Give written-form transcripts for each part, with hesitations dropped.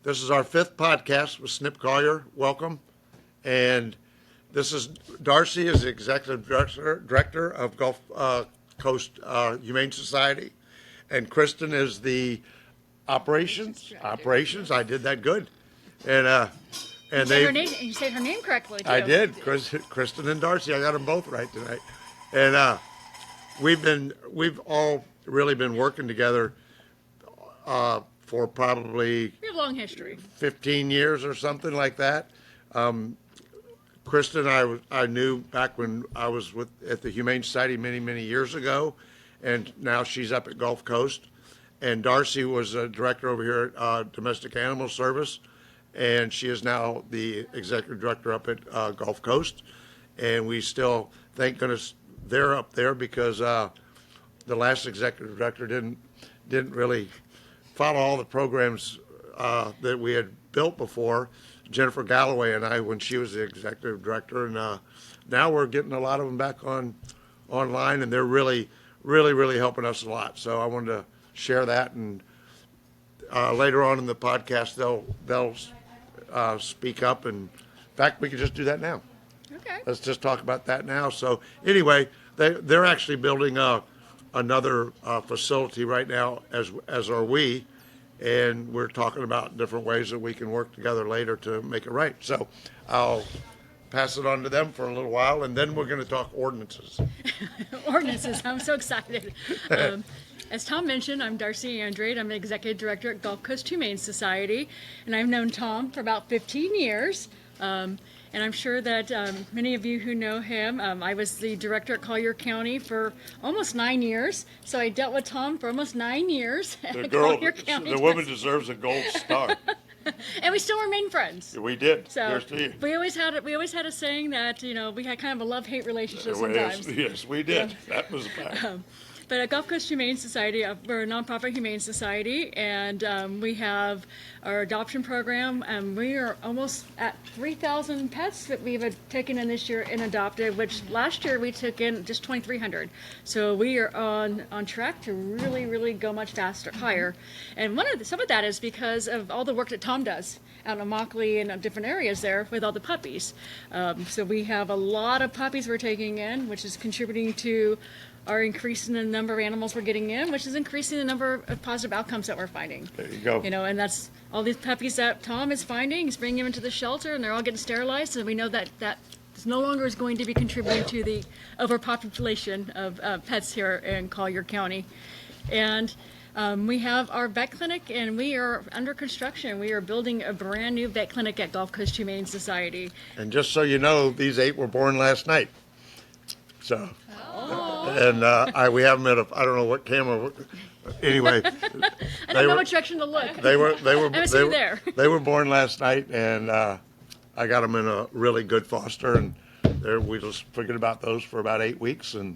This is our 5th podcast with SNIP Collier. Welcome. And this is Darcy is the Executive Director of Gulf Coast Humane Society. And Kristen is the Operations. I did that good. And you said her name correctly, too. I did. Kristen and Darcy. I got them both right tonight. And we've all really been working together for probably we have a long history, 15 years or something like that. Kristen, I knew back when I was at the Humane Society many years ago, and now she's up at Gulf Coast. And Darcy was a director over here at Domestic Animal Service, and she is now the executive director up at Gulf Coast. And we still, thank goodness, they're up there because the last executive director didn't really follow all the programs that we had built before. Jennifer Galloway and I, when she was the executive director, and now we're getting a lot of them back online, and they're really helping us a lot. So I wanted to share that, and later on in the podcast they'll speak up. And in fact, we could just do that now. Okay. Let's just talk about that now. So anyway, they're actually building another facility right now, as are we, and we're talking about different ways that we can work together later to make it right. So I'll pass it on to them for a little while, and then we're going to talk ordinances. Ordinances. I'm so excited. As Tom mentioned, I'm Darcy Andrade. I'm the Executive Director at Gulf Coast Humane Society, and I've known Tom for about 15 years. And I'm sure that many of you who know him, I was the director at Collier County for almost 9 years. So I dealt with Tom for almost 9 years at Collier County. The woman deserves a gold star. And we still remain friends. We did. So we always had a saying that we had kind of a love-hate relationship sometimes. Yes, we did. That was a fact. But at Gulf Coast Humane Society, we're a nonprofit humane society, and we have our adoption program, and we are almost at 3,000 pets that we've taken in this year and adopted, which last year we took in just 2,300. So we are on track to really go much faster, higher. And some of that is because of all the work that Tom does out in Immokalee and different areas there with all the puppies. So we have a lot of puppies we're taking in, which is contributing to are increasing the number of animals we're getting in, which is increasing the number of positive outcomes that we're finding. There you go. And that's all these puppies that Tom is finding. He's bringing them into the shelter, and they're all getting sterilized. And we know that no longer is going to be contributing to the overpopulation of pets here in Collier County. And we have our vet clinic, and we are under construction. We are building a brand new vet clinic at Gulf Coast Humane Society. And just so you know, these 8 were born last night. So. And we have them at I don't know what camera. Anyway, I don't know which direction to look. They were born last night, and I got them in a really good foster, and we just figured about those for about 8 weeks, and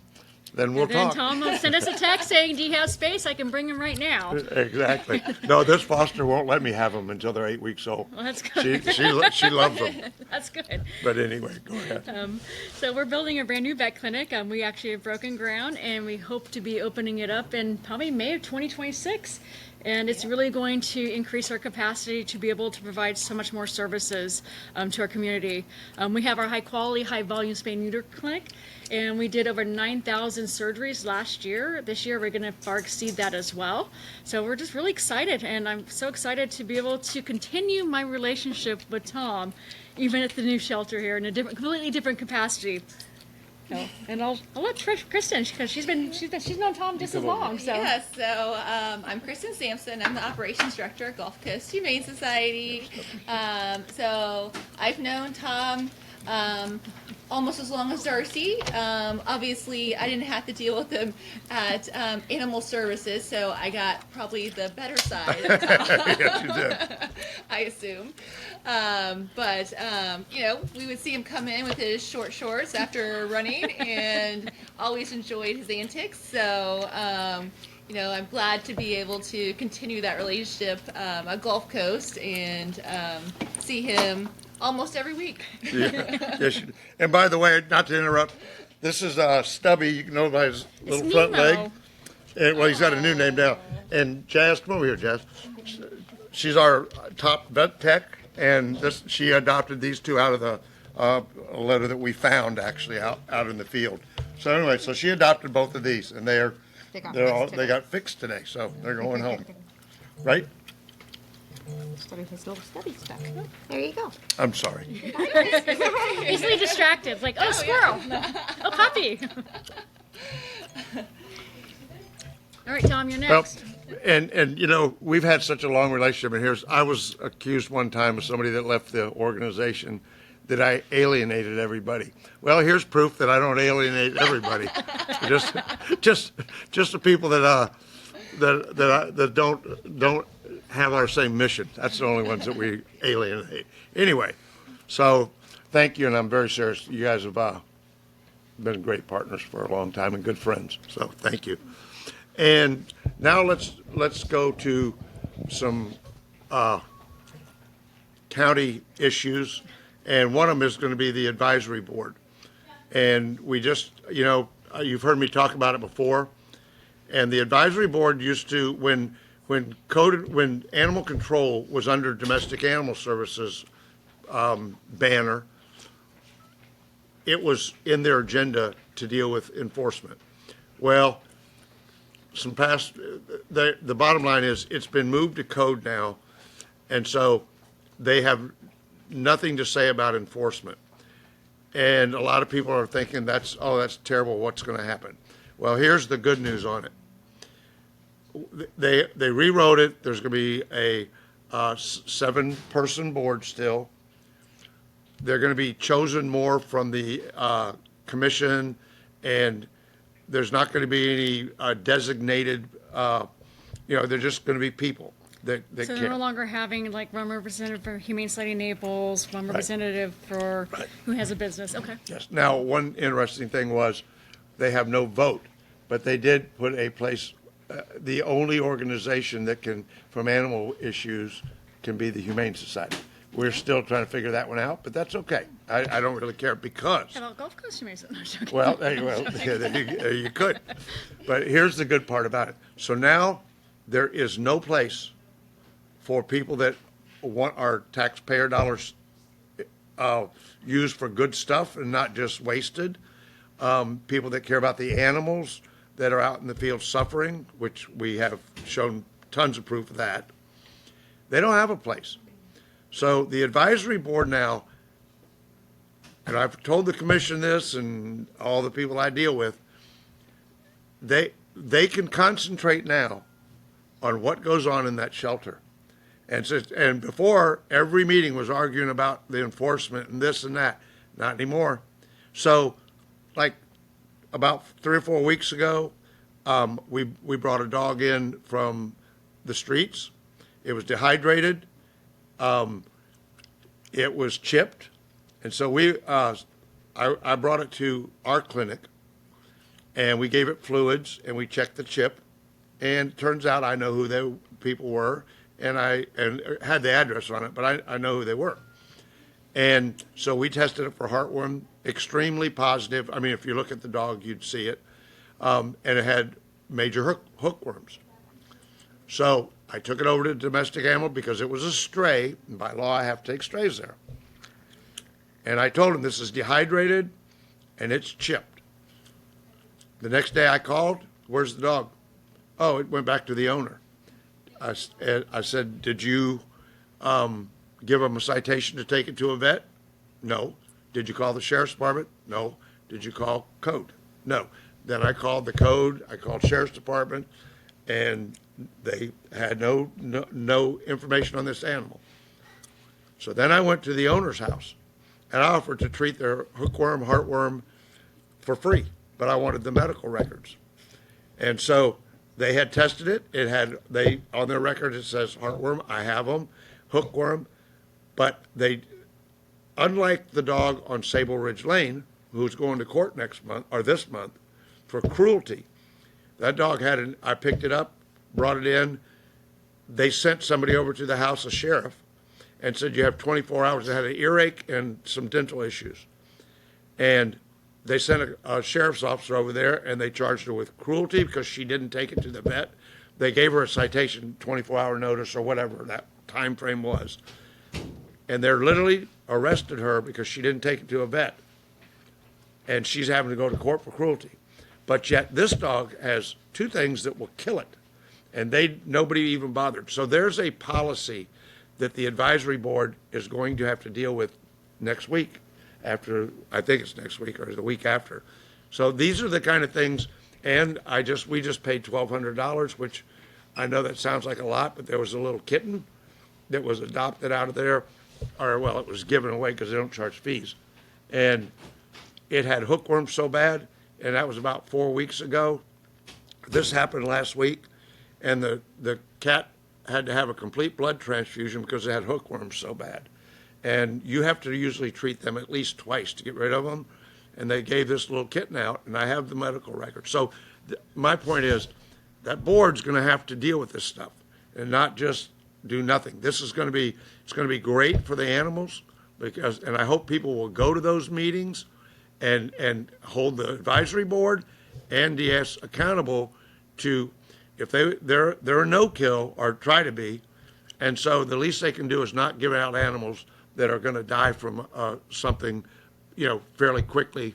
then we'll talk. Tom will send us a text saying, "Do you have space? I can bring them right now." Exactly. No, this foster won't let me have them until they're 8 weeks old. Well, that's good. She loves them. That's good. But anyway, go ahead. So we're building a brand new vet clinic. We actually have broken ground, and we hope to be opening it up in probably May of 2026. And it's really going to increase our capacity to be able to provide so much more services to our community. We have our high-quality, high-volume spay and neuter clinic, and we did over 9,000 surgeries last year. This year, we're going to far exceed that as well. So we're just really excited, and I'm so excited to be able to continue my relationship with Tom, even at the new shelter here in a completely different capacity. And I'll let Kristen, because she's known Tom just as long. So yes, so I'm Kristen Sampson. I'm the operations director at Gulf Coast Humane Society. So I've known Tom almost as long as Darcy. Obviously, I didn't have to deal with him at Animal Services, so I got probably the better side of Tom. Yes, you did. I assume. But we would see him come in with his short shorts after running, and always enjoyed his antics. So, I'm glad to be able to continue that relationship at Gulf Coast and see him almost every week. Yeah. Yes, and by the way, not to interrupt, this is Stubby. You can know by his little front leg. And, well, he's got a new name now. And Jazz, come over here, Jazz. she's our top vet tech, and she adopted these two out of the a litter that we found actually out in the field. So anyway, so she adopted both of these, and they got fixed today, so they're going home, right? Study his little study stuff. There you go. I'm sorry. Easily distracted, like, oh, squirrel, oh, puppy. All right, Tom, you're Well, next. and you know, we've had such a long relationship, and I was accused one time of somebody that left the organization that I alienated everybody. Well, here's proof that I don't alienate everybody. just the people that don't have our same mission. That's the only ones that we alienate. Anyway, so thank you, and I'm very serious. You guys have been great partners for a long time and good friends. So thank you. And now let's go to some county issues, and one of them is going to be the advisory board. And we just, you know, you've heard me talk about it before. And the advisory board used to, when animal control was under domestic animal services banner, it was in their agenda to deal with enforcement. Well, the bottom line is it's been moved to code now, and so they have nothing to say about enforcement. And a lot of people are thinking that's terrible, what's going to happen? Well, here's the good news on it. They rewrote it. There's going to be a 7-person board still. They're going to be chosen more from the commission, and there's not going to be any designated, they're just going to be people that So they're no longer having like one representative for Humane Society Naples, one representative for who has a business. Okay. Yes. Now, one interesting thing was they have no vote, but they did put a place, the only organization that can, from animal issues, can be the Humane Society. We're still trying to figure that one out, but that's okay. I don't really care because. How about Gulf Coast Humane Society? Well, you could. But here's the good part about it. So now there is no place for people that want our taxpayer dollars used for good stuff and not just wasted. People that care about the animals that are out in the field suffering, which we have shown tons of proof of that. They don't have a place. So the advisory board now, and I've told the commission this and all the people I deal with, they can concentrate now on what goes on in that shelter. And before, every meeting was arguing about the enforcement and this and that. Not anymore. So, like about 3 or 4 weeks ago, we brought a dog in from the streets. It was dehydrated. It was chipped, and so I brought it to our clinic, and we gave it fluids, and we checked the chip, and it turns out I know who the people were, and had the address on it, but I know who they were. And so we tested it for heartworm, extremely positive. I mean, if you look at the dog, you'd see it. And it had major hookworms. So I took it over to domestic animal because it was a stray, and by law I have to take strays there. And I told him this is dehydrated and it's chipped. The next day I called, where's the dog? Oh, it went back to the owner. I said, did you give him a citation to take it to a vet? No. Did you call the sheriff's department? No. Did you call code? No. Then I called the code, I called sheriff's department, and they had no information on this animal. So then I went to the owner's house, and I offered to treat their hookworm, heartworm for free, but I wanted the medical records. And so they had tested it. On their record it says heartworm. I have them, hookworm, but unlike the dog on Sable Ridge Lane, who's going to court next month or this month for cruelty, that dog I picked it up, brought it in. They sent somebody over to the house, a sheriff, and said, you have 24 hours. It had an earache and some dental issues. And they sent a sheriff's officer over there, and they charged her with cruelty because she didn't take it to the vet. They gave her a citation, 24-hour notice or whatever that time frame was. And they're literally arrested her because she didn't take it to a vet. And she's having to go to court for cruelty. But yet this dog has two things that will kill it. And nobody even bothered. So there's a policy that the advisory board is going to have to deal with next week after, I think it's next week or the week after. So these are the kind of things, and we just paid $1,200, which I know that sounds like a lot, but there was a little kitten that was adopted out of there, it was given away because they don't charge fees. And it had hookworms so bad, and that was about 4 weeks ago. This happened last week, and the cat had to have a complete blood transfusion because it had hookworms so bad. And you have to usually treat them at least twice to get rid of them. And they gave this little kitten out, and I have the medical record. So my point is that board's going to have to deal with this stuff and not just do nothing. It's going to be great for the animals and I hope people will go to those meetings and hold the advisory board and DS accountable to, if they're a no-kill or try to be, and so the least they can do is not give out animals that are going to die from something, fairly quickly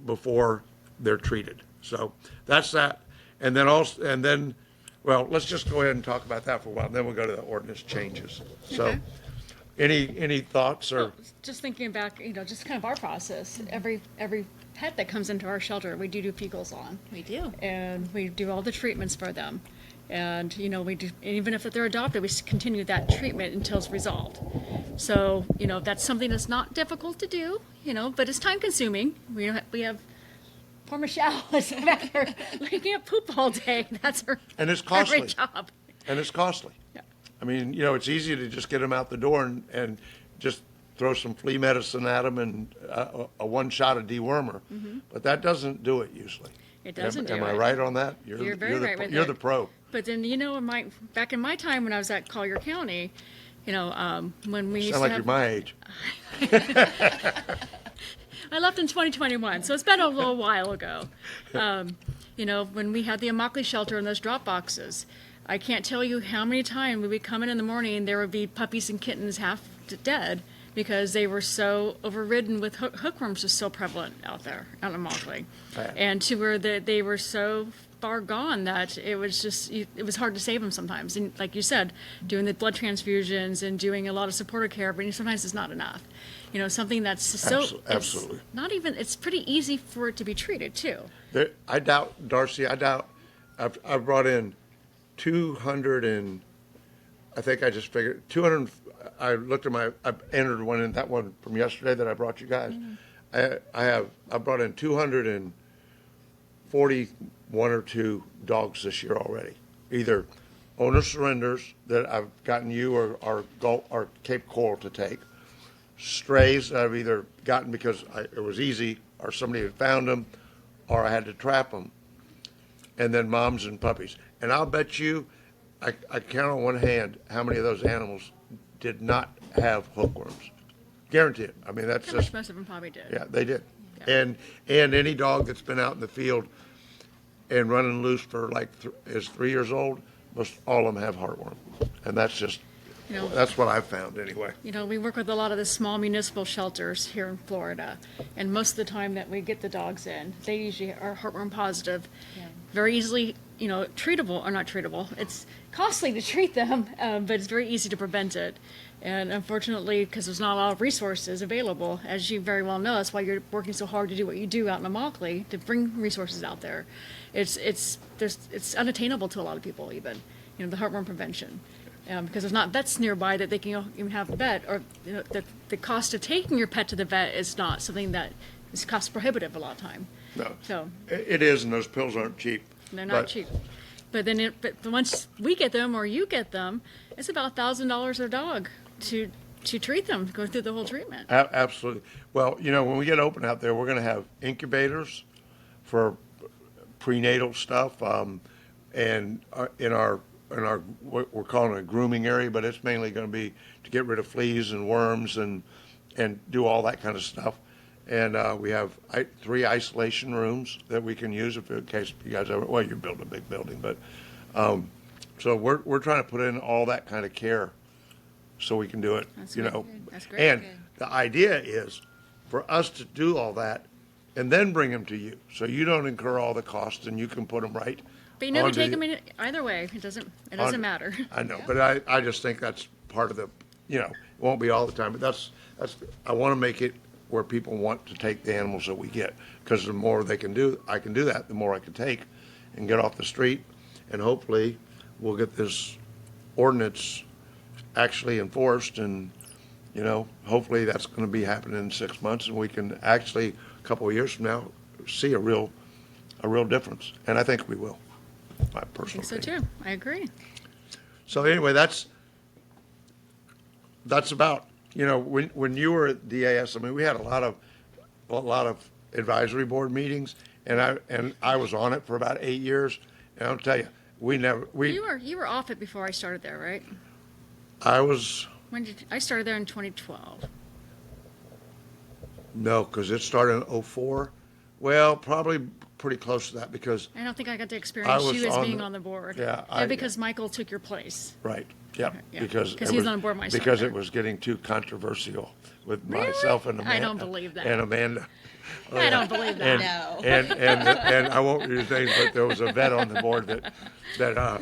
before they're treated. So that's that. And then let's just go ahead and talk about that for a while, and then we'll go to the ordinance changes. So any thoughts or? Well, just thinking back, just kind of our process. Every pet that comes into our shelter, we do fecals on. We do. And we do all the treatments for them. And, we do, even if they're adopted, we continue that treatment until it's resolved. So, that's something that's not difficult to do, but it's time consuming. We have poor Michelle is back there looking at poop all day. That's her And it's costly. every job. And it's costly. Yeah. I mean, it's easy to just get them out the door and just throw some flea medicine at them and a one shot of dewormer. Mm-hmm. But that doesn't do it usually. It doesn't do it. Am I right on that? You're very right with it. You're the pro. But then, back in my time when I was at Collier County, when we used Sound to like have, you're my age. I left in 2021, so it's been a little while ago. When we had the Immokalee shelter and those drop boxes, I can't tell you how many times we would come in the morning and there would be puppies and kittens half dead because they were so overridden with hookworms was so prevalent out there, out in Immokalee. And to where they were so far gone that it was hard to save them sometimes. And like you said, doing the blood transfusions and doing a lot of supportive care, but sometimes it's not enough. Something that's so absolutely it's pretty easy for it to be treated too. I doubt, Darcy, I've brought in 200 and I think I just figured 200. I looked at I entered one in that one from yesterday that I brought you guys. Mm-hmm. I brought in 241 or 2 dogs this year already. Either owner surrenders that I've gotten you or Cape Coral to take. Strays that I've either gotten because it was easy or somebody had found them or I had to trap them. And then moms and puppies. And I'll bet you, I count on one hand how many of those animals did not have hookworms. Guaranteed. I mean, that's Pretty much most of them probably did. Yeah, they did. Yeah. And any dog that's been out in the field and running loose for is 3 years old, most all of them have heartworm. And that's just, that's what I've found anyway. We work with a lot of the small municipal shelters here in Florida, and most of the time that we get the dogs in, they usually are heartworm positive, very easily, treatable or not treatable. It's costly to treat them, but it's very easy to prevent it. And unfortunately, because there's not a lot of resources available, as you very well know, that's why you're working so hard to do what you do out in Immokalee, to bring resources out there. It's unattainable to a lot of people, even, the heartworm prevention. Because there's not vets nearby that they can even have the vet, or the cost of taking your pet to the vet is not something that is cost prohibitive a lot of time. No, so it is, and those pills aren't cheap. They're not cheap. But then, but once we get them or you get them, it's about $1,000 a dog to treat them, go through the whole treatment. Absolutely. Well, when we get open out there, we're going to have incubators for prenatal stuff, and in our what we're calling a grooming area, but it's mainly going to be to get rid of fleas and worms and do all that kind of stuff. And we have 3 isolation rooms that we can use in case you guys ever, you're building a big building, but so we're trying to put in all that kind of care so we can do it, That's you good. know. That's great. And Good. the idea is for us to do all that and then bring them to you, so you don't incur all the costs and you can put them right. But you never onto take the- them in either way. It doesn't on- matter. I know, but I just think that's part of the, you know, it won't be all the time, but that's, I want to make it where people want to take the animals that we get, because the more they can do, I can do that, the more I can take and get off the street, and hopefully we'll get this ordinance actually enforced, and, you know, hopefully that's going to be happening in 6 months, and we can actually, a couple of years from now, see a real difference, and I think we will, my I personal think so opinion. too. I agree. So anyway, that's about, you know, when you were at DAS, I mean, we had a lot of advisory board meetings, and I was on it for about 8 years, and I'll tell you, You were off it before I started there, right? I was, I started there in 2012. no, because it started in '04. Well, probably pretty close to that, because, I don't think I got to I experience was you as on being the- on the board. yeah, because Michael took your place. right, yeah, Yeah, because. 'cause it he was was- on board my side Because there. it was getting too controversial with Really? myself and Amanda. I don't believe that. And Amanda. Oh, I yeah. don't believe that. And, No. and I won't use names, but there was a vet on the board that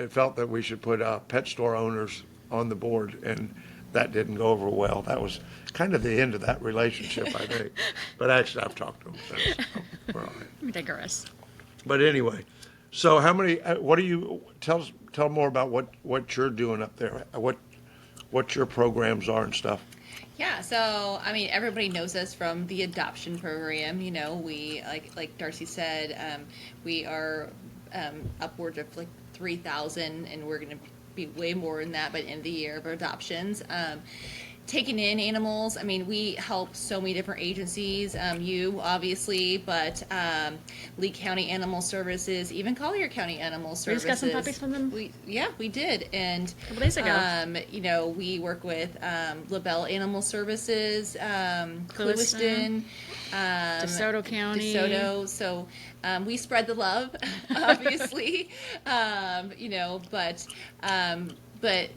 felt that we should put pet store owners on the board, and that didn't go over well. That was kind of the end of that relationship, I think. But actually, I've talked to him since. So we're all right. Let me digress. But anyway, so how many? What do you tell more about what you're doing up there? What your programs are and stuff. Yeah, so I mean, everybody knows us from the adoption program. You know, we like Darcy said, we are upwards of like 3,000, and we're going to be way more than that by the end of the year for adoptions. Taking in animals, I mean, we help so many different agencies, you obviously, but Lee County Animal Services, even Collier County Animal We Services. just got some puppies from them? We did, and A couple days ago. you know, we work with LaBelle Animal Services, Clewiston, DeSoto County. DeSoto. So we spread the love, obviously, you know, but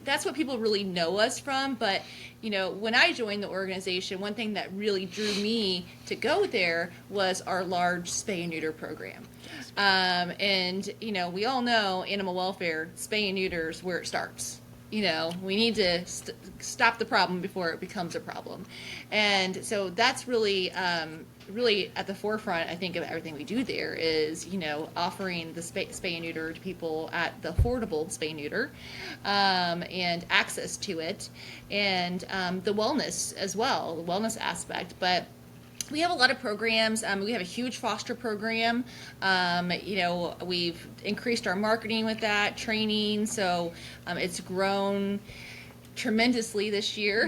that's what people really know us from. But, you know, when I joined the organization, one thing that really drew me to go there was our large spay and neuter program. And, you know, we all know animal welfare, spay and neuter is where it starts. You know, we need to stop the problem before it becomes a problem. And so that's really, really at the forefront, I think, of everything we do there is, you know, offering the spay and neuter to people at the affordable spay and neuter, and access to it, and the wellness as well, the wellness aspect. But we have a lot of programs. We have a huge foster program. You know, we've increased our marketing with that, training. So it's grown tremendously this year.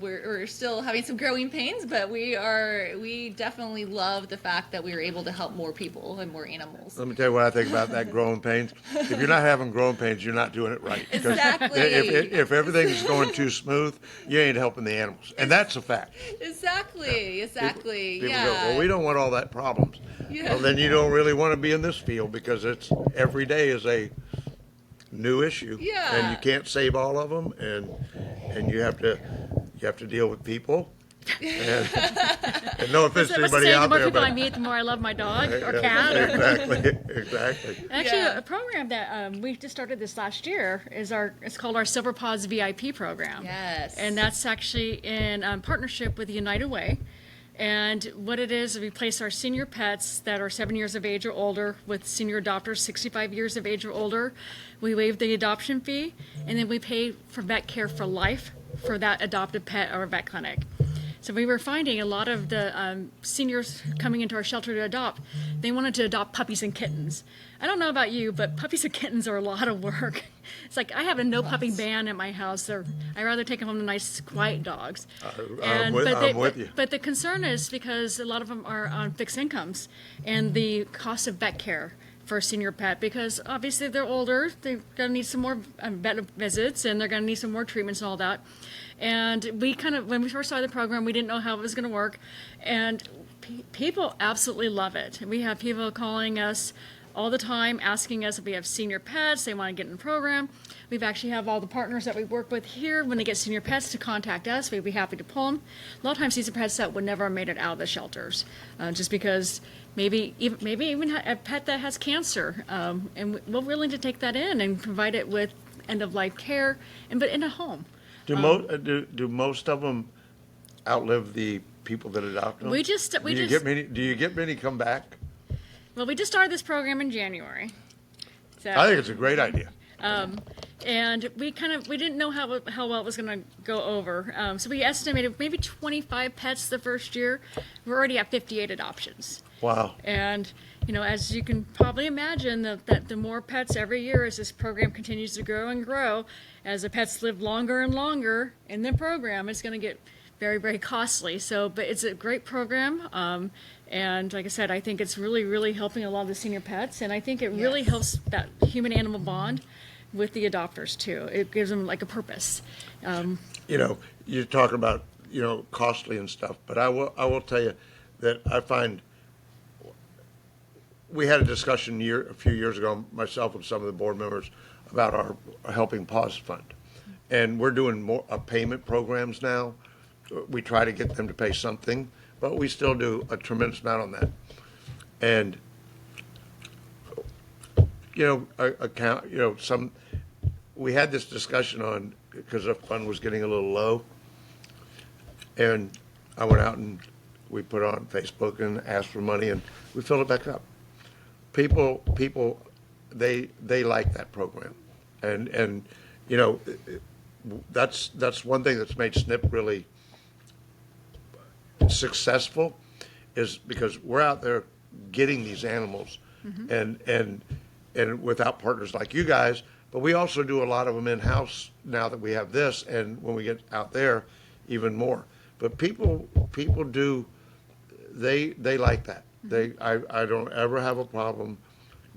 We're still having some growing pains, but we definitely love the fact that we were able to help more people and more animals. Let me tell you what I think about that growing pains. If you're not having growing pains, you're not doing it right. Because Exactly. If everything's going too smooth, you ain't helping the animals, and that's a fact. Exactly. People Yeah. go, well, we don't want all that problems. Yeah. Well, then you don't really want to be in this field, because it's every day is a new issue. Yeah. And you can't save all of them, and you have to deal with people. And no offense to So what's the anybody saying? The out more there, people but I meet, the more I love my dog or cat. Or... exactly. Actually, Yeah. a program that we just started this last year is it's called our Silver Paws VIP program. Yes. And that's actually in partnership with United Way. And what it is, we place our senior pets that are 7 years of age or older with senior adopters 65 years of age or older. We waive the adoption fee, and then we pay for vet care for life for that adopted pet or vet clinic. So we were finding a lot of the seniors coming into our shelter to adopt, they wanted to adopt puppies and kittens. I don't know about you, but puppies and kittens are a lot of work. It's like I have a no puppy ban at my house. I'd rather take home the nice, quiet dogs. I'm with you. But the concern is because a lot of them are on fixed incomes, and the cost of vet care for a senior pet, because obviously they're older, they're going to need some more vet visits, and they're going to need some more treatments and all that. And we when we first started the program, we didn't know how it was going to work, and people absolutely love it. We have people calling us all the time asking us if we have senior pets, they want to get in the program. We've actually have all the partners that we work with here, when they get senior pets, to contact us. We'd be happy to pull them. A lot of times these are pets that would never have made it out of the shelters, just because maybe even a pet that has cancer, and we're willing to take that in and provide it with end-of-life care, but in a home. Do most of them outlive the people that adopt them? Do you get many come back? Well, we just started this program in January. So, I think it's a great idea. and we didn't know how well it was going to go over. So we estimated maybe 25 pets the first year. We're already at 58 adoptions. Wow. And, as you can probably imagine, that the more pets every year as this program continues to grow and grow, as the pets live longer and longer in the program, it's going to get very, very costly. But it's a great program. And like I said, I think it's really, really helping a lot of the senior pets. And I think it really helps that human-animal bond with the adopters, too. It gives them, like, a purpose. You're talking about, costly and stuff. But I will tell you that I find we had a discussion a few years ago, myself and some of the board members, about our Helping Paws Fund. And we're doing more payment programs now. We try to get them to pay something, but we still do a tremendous amount on that. And, we had this discussion on, because the fund was getting a little low. And I went out and we put on Facebook and asked for money, and we filled it back up. People, they like that program. And that's one thing that's made SNIP really successful, is because we're out there getting these animals, and without partners like you guys. But we also do a lot of them in-house now that we have this, and when we get out there, even more. But people do, they like that. I don't ever have a problem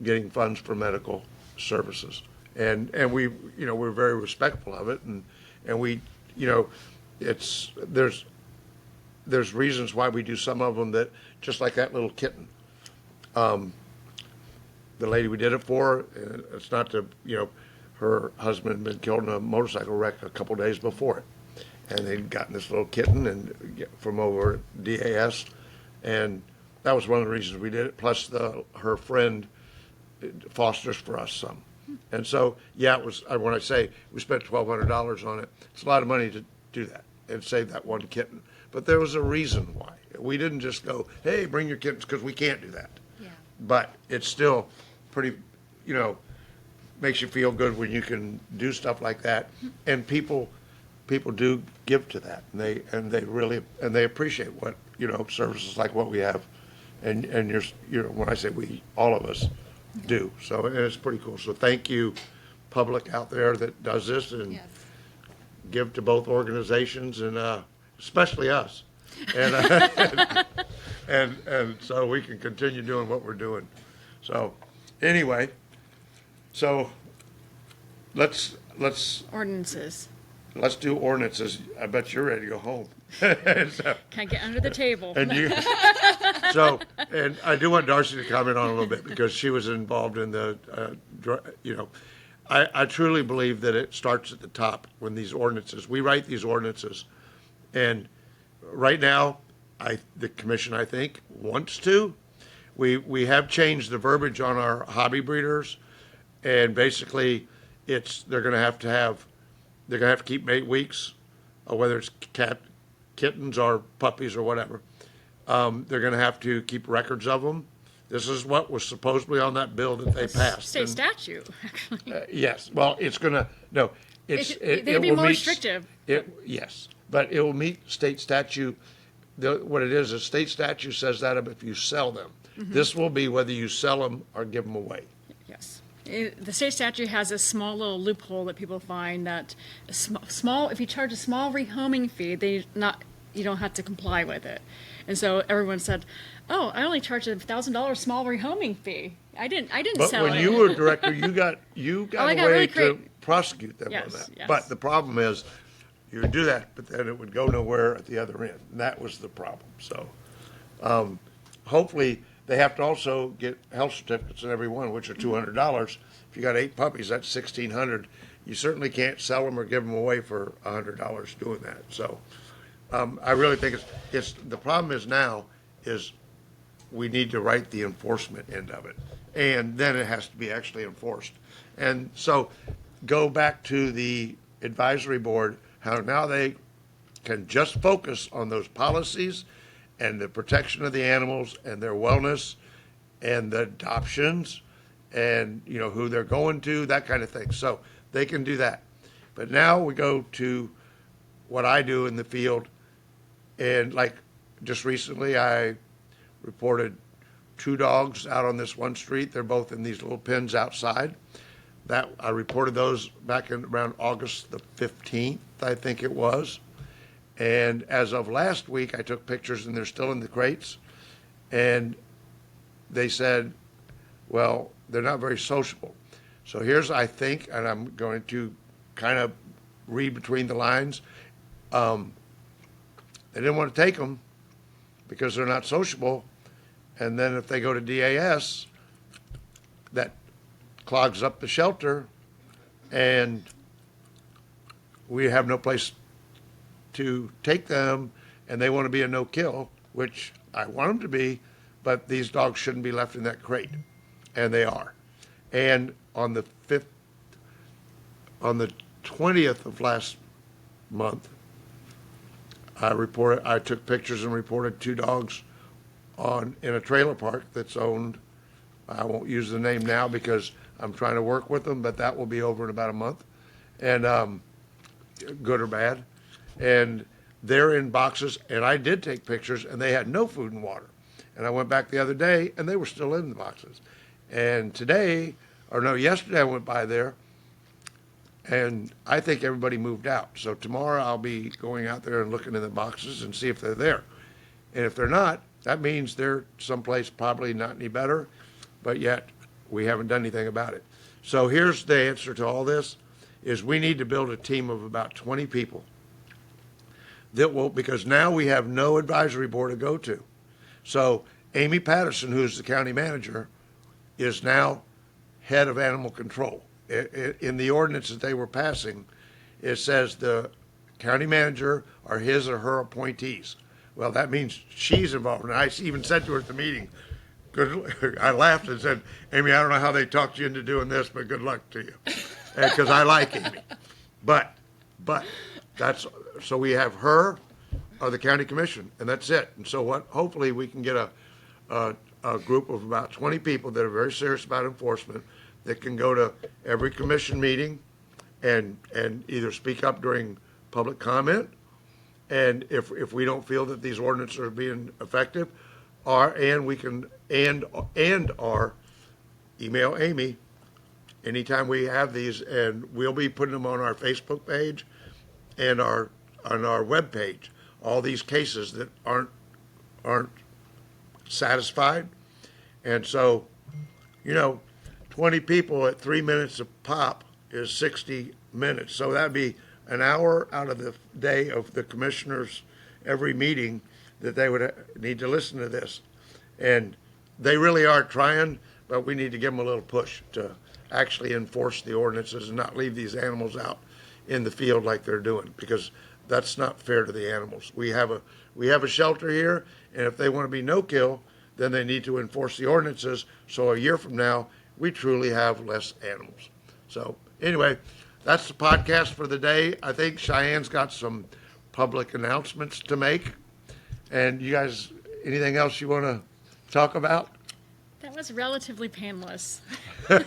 getting funds for medical services, and we we're very respectful of it, and we there's reasons why we do some of them, that just like that little kitten. The lady we did it for, it's not to, her husband had been killed in a motorcycle wreck a couple days before it. And they'd gotten this little kitten from over at DAS. And that was one of the reasons we did it. Plus her friend fosters for us some. And so, it was, when I say we spent $1,200 on it, it's a lot of money to do that and save that one kitten. But there was a reason why. We didn't just go, hey, bring your kittens, because we can't do that. Yeah. But it's still pretty, makes you feel good when you can do stuff like that. And people do give to that, and they really appreciate what, services like what we have. And when I say we, all of us do. So, and it's pretty cool. So thank you, public out there that does this, and give to both organizations, and especially us. And and so we can continue doing what we're doing. So anyway, let's Ordinances. Let's do ordinances. I bet you're ready to go home. Can't get under the table. And and I do want Darcy to comment on a little bit, because she was involved in the, I truly believe that it starts at the top when these ordinances, we write these ordinances, and right now, the commission, I think, wants to. We have changed the verbiage on our hobby breeders, and basically, they're going to have to keep 8 weeks, whether it's kittens or puppies or whatever. They're going to have to keep records of them. This is what was supposedly on that bill that they passed. State statute, actually. Yes. Well, it's going to, no. They'd be more restrictive. Yes. But it will meet state statute. What it is, state statute says that if you sell them. This will be whether you sell them or give them away. Yes. The state statute has a small little loophole that people find, that if you charge a small rehoming fee, you don't have to comply with it. And so everyone said, "Oh, I only charged a $1,000 small rehoming fee. I didn't but sell it." But when you were director, you got a way really to prosecute them on that. Yes. But the problem is, you would do that, but then it would go nowhere at the other end. And that was the problem. So hopefully they have to also get health certificates in every one, which are $200. If you got 8 puppies, that's $1,600. you certainly can't sell them or give them away for $100 doing that. So I really think it's the problem is now is we need to write the enforcement end of it, and then it has to be actually enforced. And so go back to the advisory board, how now they can just focus on those policies and the protection of the animals and their wellness and the adoptions and, you know, who they're going to, that kind of thing. So they can do that. But now we go to what I do in the field. And like just recently, I reported 2 dogs out on this one street. They're both in these little pens outside. That I reported those back in around August the 15th, I think it was. And as of last week, I took pictures and they're still in the crates. And they said, well, they're not very sociable. So here's, I think, and I'm going to kind of read between the lines. They didn't want to take them because they're not sociable. And then if they go to DAS, that clogs up the shelter and we have no place to take them, and they want to be a no-kill, which I want them to be, but these dogs shouldn't be left in that crate, and they are. And on the 20th of last month, I took pictures and reported 2 dogs in a trailer park that's owned. I won't use the name now because I'm trying to work with them, but that will be over in about a month, and good or bad. And they're in boxes, and I did take pictures, and they had no food and water. And I went back the other day, and they were still in the boxes. And yesterday I went by there, and I think everybody moved out. So tomorrow I'll be going out there and looking in the boxes and see if they're there. And if they're not, that means they're someplace probably not any better, but yet we haven't done anything about it. So here's the answer to all this, is we need to build a team of about 20 people because now we have no advisory board to go to. So Amy Patterson, who's the county manager, is now head of animal control. In the ordinance that they were passing, it says the county manager are his or her appointees. Well, that means she's involved. And I even said to her at the meeting, I laughed and said, Amy, I don't know how they talked you into doing this, but good luck to you. Because I like Amy. But so we have her or the county commission, and that's it. And so hopefully we can get a group of about 20 people that are very serious about enforcement that can go to every commission meeting and either speak up during public comment, and if we don't feel that these ordinances are being effective, or email Amy anytime we have these, and we'll be putting them on our Facebook page and on our web page. All these cases that aren't satisfied, and so 20 people at 3 minutes a pop is 60 minutes. So that'd be an hour out of the day of the commissioners every meeting that they would need to listen to this. And they really are trying, but we need to give them a little push to actually enforce the ordinances and not leave these animals out in the field like they're doing, because that's not fair to the animals. We have a shelter here, and if they want to be no-kill, then they need to enforce the ordinances so a year from now we truly have less animals. So anyway, that's the podcast for the day. I think Cheyenne's got some public announcements to make. And you guys, anything else you want to talk about? That was relatively painless. When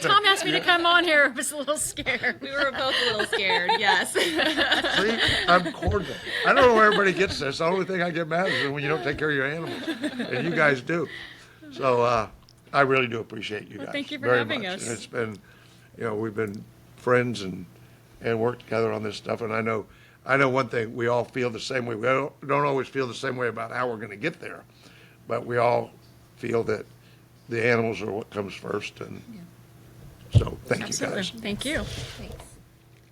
Tom asked me to come on here, I was a little scared. We were both a little scared, yes. See, I'm cordial. I don't know where everybody gets this. The only thing I get mad is when you don't take care of your animals. And you guys do. So I really do appreciate you guys. Thank you for very having much. us. And it's been, we've been friends and worked together on this stuff. And I know one thing, we all feel the same way. We don't always feel the same way about how we're going to get there. But we all feel that the animals are what comes first. And so thank Absolutely. you guys. Thank you. Thanks.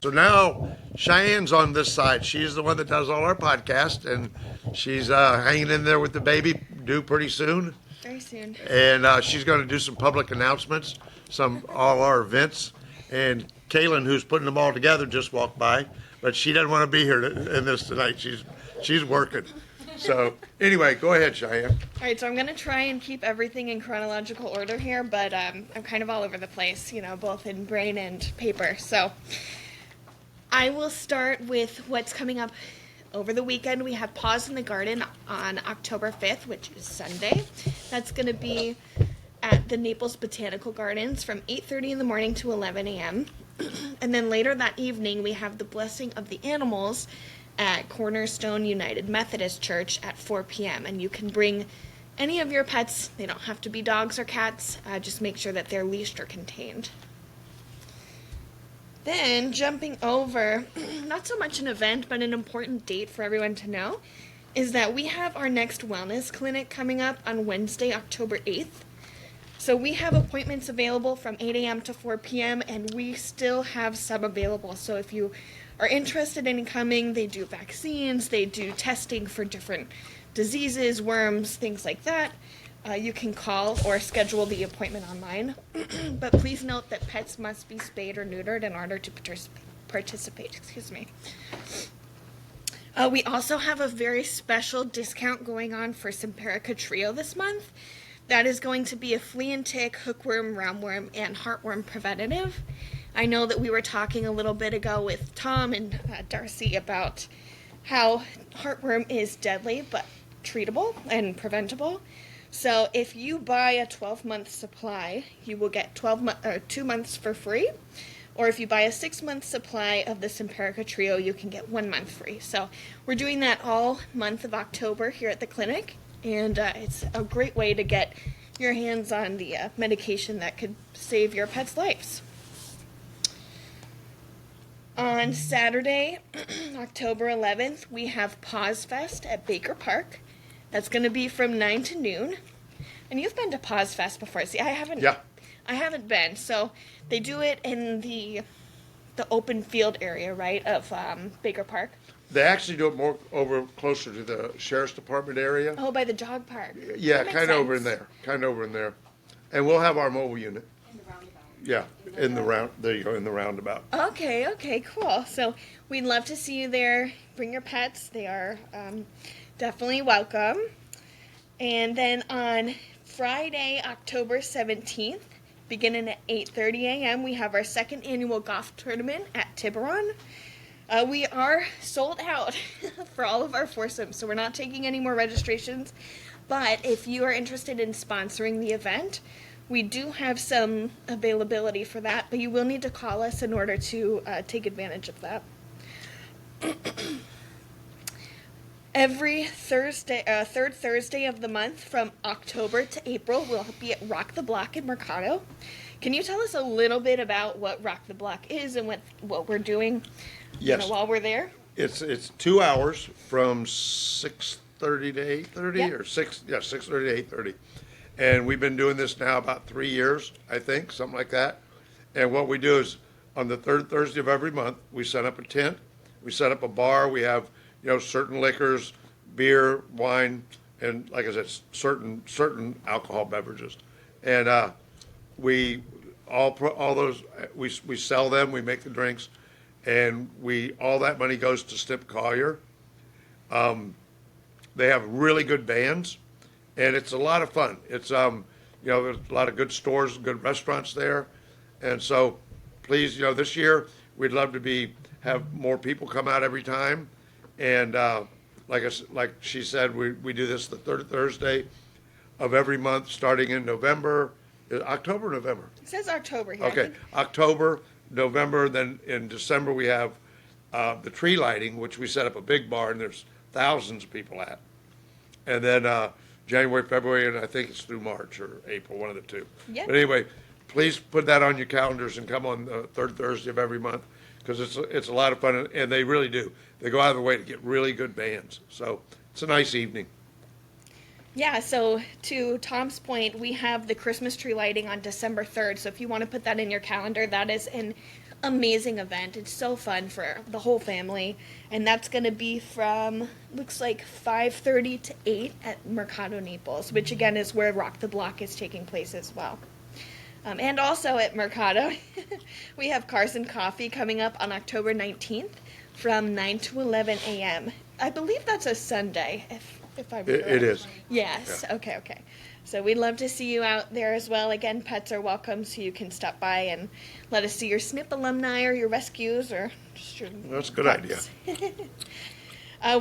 So now Cheyenne's on this side. She's the one that does all our podcasts, and she's hanging in there with the baby due pretty soon. Very soon. And she's going to do some public announcements, all our events. And Kaylin, who's putting them all together, just walked by, but she doesn't want to be here in this tonight. She's working. So anyway, go ahead, Cheyenne. All right, so I'm going to try and keep everything in chronological order here, but I'm kind of all over the place, both in brain and paper. So I will start with what's coming up over the weekend. We have Paws in the Garden on October 5th, which is Sunday. That's going to be at the Naples Botanical Gardens from 8:30 in the morning to 11 a.m. And then later that evening, we have the Blessing of the Animals at Cornerstone United Methodist Church at 4 p.m. And you can bring any of your pets. They don't have to be dogs or cats. Just make sure that they're leashed or contained. Then jumping over, not so much an event, but an important date for everyone to know, is that we have our next wellness clinic coming up on Wednesday, October 8th. So we have appointments available from 8 a.m. to 4 p.m. and we still have some available. So if you are interested in coming, they do vaccines, they do testing for different diseases, worms, things like that. You can call or schedule the appointment online. But please note that pets must be spayed or neutered in order to participate. We also have a very special discount going on for Simparica Trio this month. That is going to be a flea and tick, hookworm, roundworm, and heartworm preventative. I know that we were talking a little bit ago with Tom and Darcy about how heartworm is deadly but treatable and preventable. So if you buy a 12-month supply, you will get 2 months for free. Or if you buy a 6-month supply of the Simparica Trio, you can get 1 month free. So we're doing that all month of October here at the clinic. And it's a great way to get your hands on the medication that could save your pet's lives. On Saturday, October 11th, we have Paws Fest at Baker Park. That's going to be from 9 to noon. And you've been to Paws Fest before. See, I haven't. Yeah. I haven't been. So they do it in the open field area, right, of Baker Park. They actually do it more over closer to the sheriff's department area. Oh, by the dog park. Yeah, That makes kind of over in sense. there. Kind of over in there. And we'll have our mobile unit. In the roundabout. Yeah, in the round. There you go, in the roundabout. Okay, cool. So we'd love to see you there. Bring your pets. They are definitely welcome. And then on Friday, October 17th, beginning at 8:30 a.m., we have our second annual golf tournament at Tiburon. We are sold out for all of our foursomes, so we're not taking any more registrations. But if you are interested in sponsoring the event, we do have some availability for that, but you will need to call us in order to take advantage of that. Every Thursday, third Thursday of the month from October to April, we'll be at Rock the Block in Mercado. Can you tell us a little bit about what Rock the Block is and what we're doing Yes. while we're there? It's 2 hours from 6:30 to 8:30 Yep. or 6:30 to 8:30. And we've been doing this now about 3 years, I think, something like that. And what we do is on the third Thursday of every month, we set up a tent, we set up a bar, we have, certain liquors, beer, wine, and like I said, certain alcohol beverages. And we all those we sell them, we make the drinks, and all that money goes to SNIP Collier. They have really good bands, and it's a lot of fun. It's there's a lot of good stores, good restaurants there, and so please, this year we'd love to have more people come out every time, and like she said, we do this the third Thursday of every month, starting in November, October, November. It says October here. I Okay, think. October, November, then in December we have the tree lighting, which we set up a big bar and there's thousands of people at. And then January, February, and I think it's through March or April, one of the two. Yeah. But anyway, please put that on your calendars and come on the third Thursday of every month because it's a lot of fun, and they really do. They go out of the way to get really good bands. So it's a nice evening. Yeah, so to Tom's point, we have the Christmas tree lighting on December 3rd. So if you want to put that in your calendar, that is an amazing event. It's so fun for the whole family. And that's going to be from, looks like 5:30 to 8 at Mercado Naples, which again is where Rock the Block is taking place as well. And also at Mercado, we have Cars and Coffee coming up on October 19th from 9 to 11 a.m. I believe that's a Sunday, if I'm correct. It is. Yes, okay. So we'd love to see you out there as well. Again, pets are welcome, so you can stop by and let us see your SNIP alumni or your rescues or just your That's a good idea.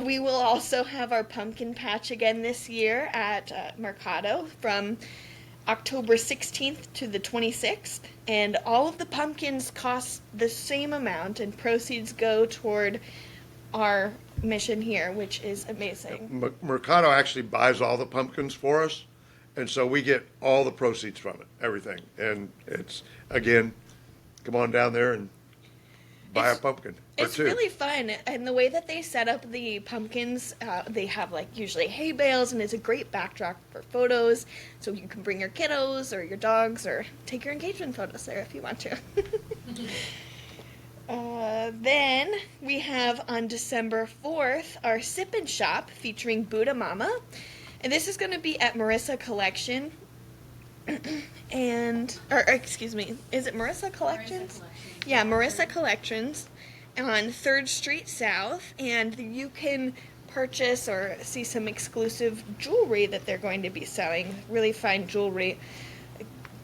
We will also have our pumpkin patch again this year at Mercado from October 16th to the 26th, and all of the pumpkins cost the same amount, and proceeds go toward our mission here, which is amazing. Mercado actually buys all the pumpkins for us, and so we get all the proceeds from it, everything. And it's, again, come on down there and buy a pumpkin or It's two. really fun, and the way that they set up the pumpkins, they have like usually hay bales, and it's a great backdrop for photos. So you can bring your kiddos or your dogs, or take your engagement photos there if you want to. Then we have on December 4th our Sip and Shop featuring Buddha Mama, and this is going to be at Marissa Collection. Or excuse me, is it Marissa Collections? Yeah, Marissa Collections on 3rd Street South, and you can purchase or see some exclusive jewelry that they're going to be selling. Really fine jewelry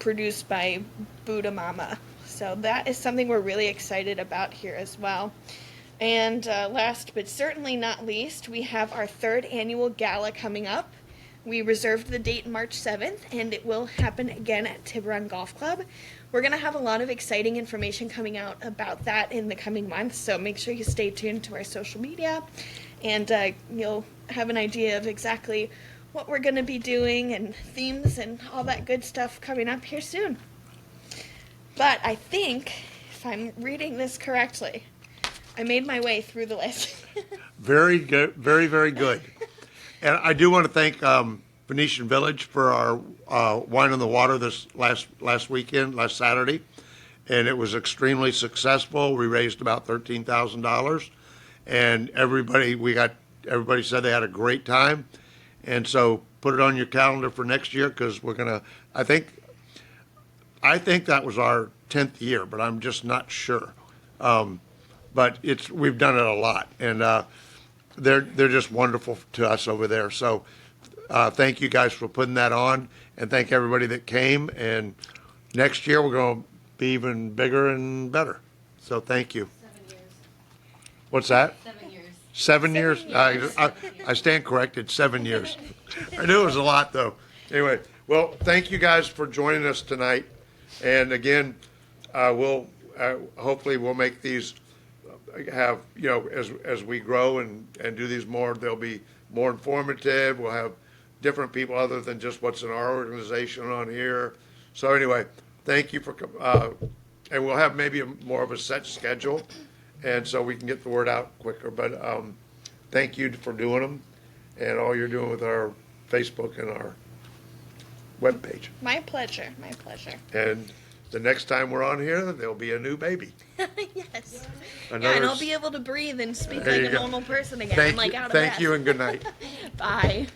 produced by Buddha Mama. So that is something we're really excited about here as well. And last but certainly not least, we have our 3rd annual gala coming up. We reserved the date March 7th, and it will happen again at Tiburon Golf Club. We're going to have a lot of exciting information coming out about that in the coming months, so make sure you stay tuned to our social media, and you'll have an idea of exactly what we're going to be doing and themes and all that good stuff coming up here soon. But I think, if I'm reading this correctly, I made my way through the list. Very good, very, very good. And I do want to thank Venetian Village for our Wine on the Water this last Saturday, and it was extremely successful. We raised about $13,000, and everybody said they had a great time, and so put it on your calendar for next year, because we're gonna. I think that was our 10th year, but I'm just not sure. But we've done it a lot, and they're just wonderful to us over there. So thank you guys for putting that on, and thank everybody that came. And next year we're going to be even bigger and better. So thank you. 7 years. What's that? 7 years. 7 years? I stand corrected. 7 years. I knew it was a lot, though. Anyway, well, thank you guys for joining us tonight. And again, hopefully we'll make these have, as we grow and do these more, they'll be more informative. We'll have different people other than just what's in our organization on here. So anyway, thank you for, and we'll have maybe more of a set schedule, and so we can get the word out quicker. But thank you for doing them and all you're doing with our Facebook and our webpage. My pleasure, my pleasure. And the next time we're on here, there'll be a new baby. Yes. Another Yeah, and I'll be able to breathe and speak There like you a go. normal person again. Thank I'm like you, out of thank breath. you, and good night. Bye.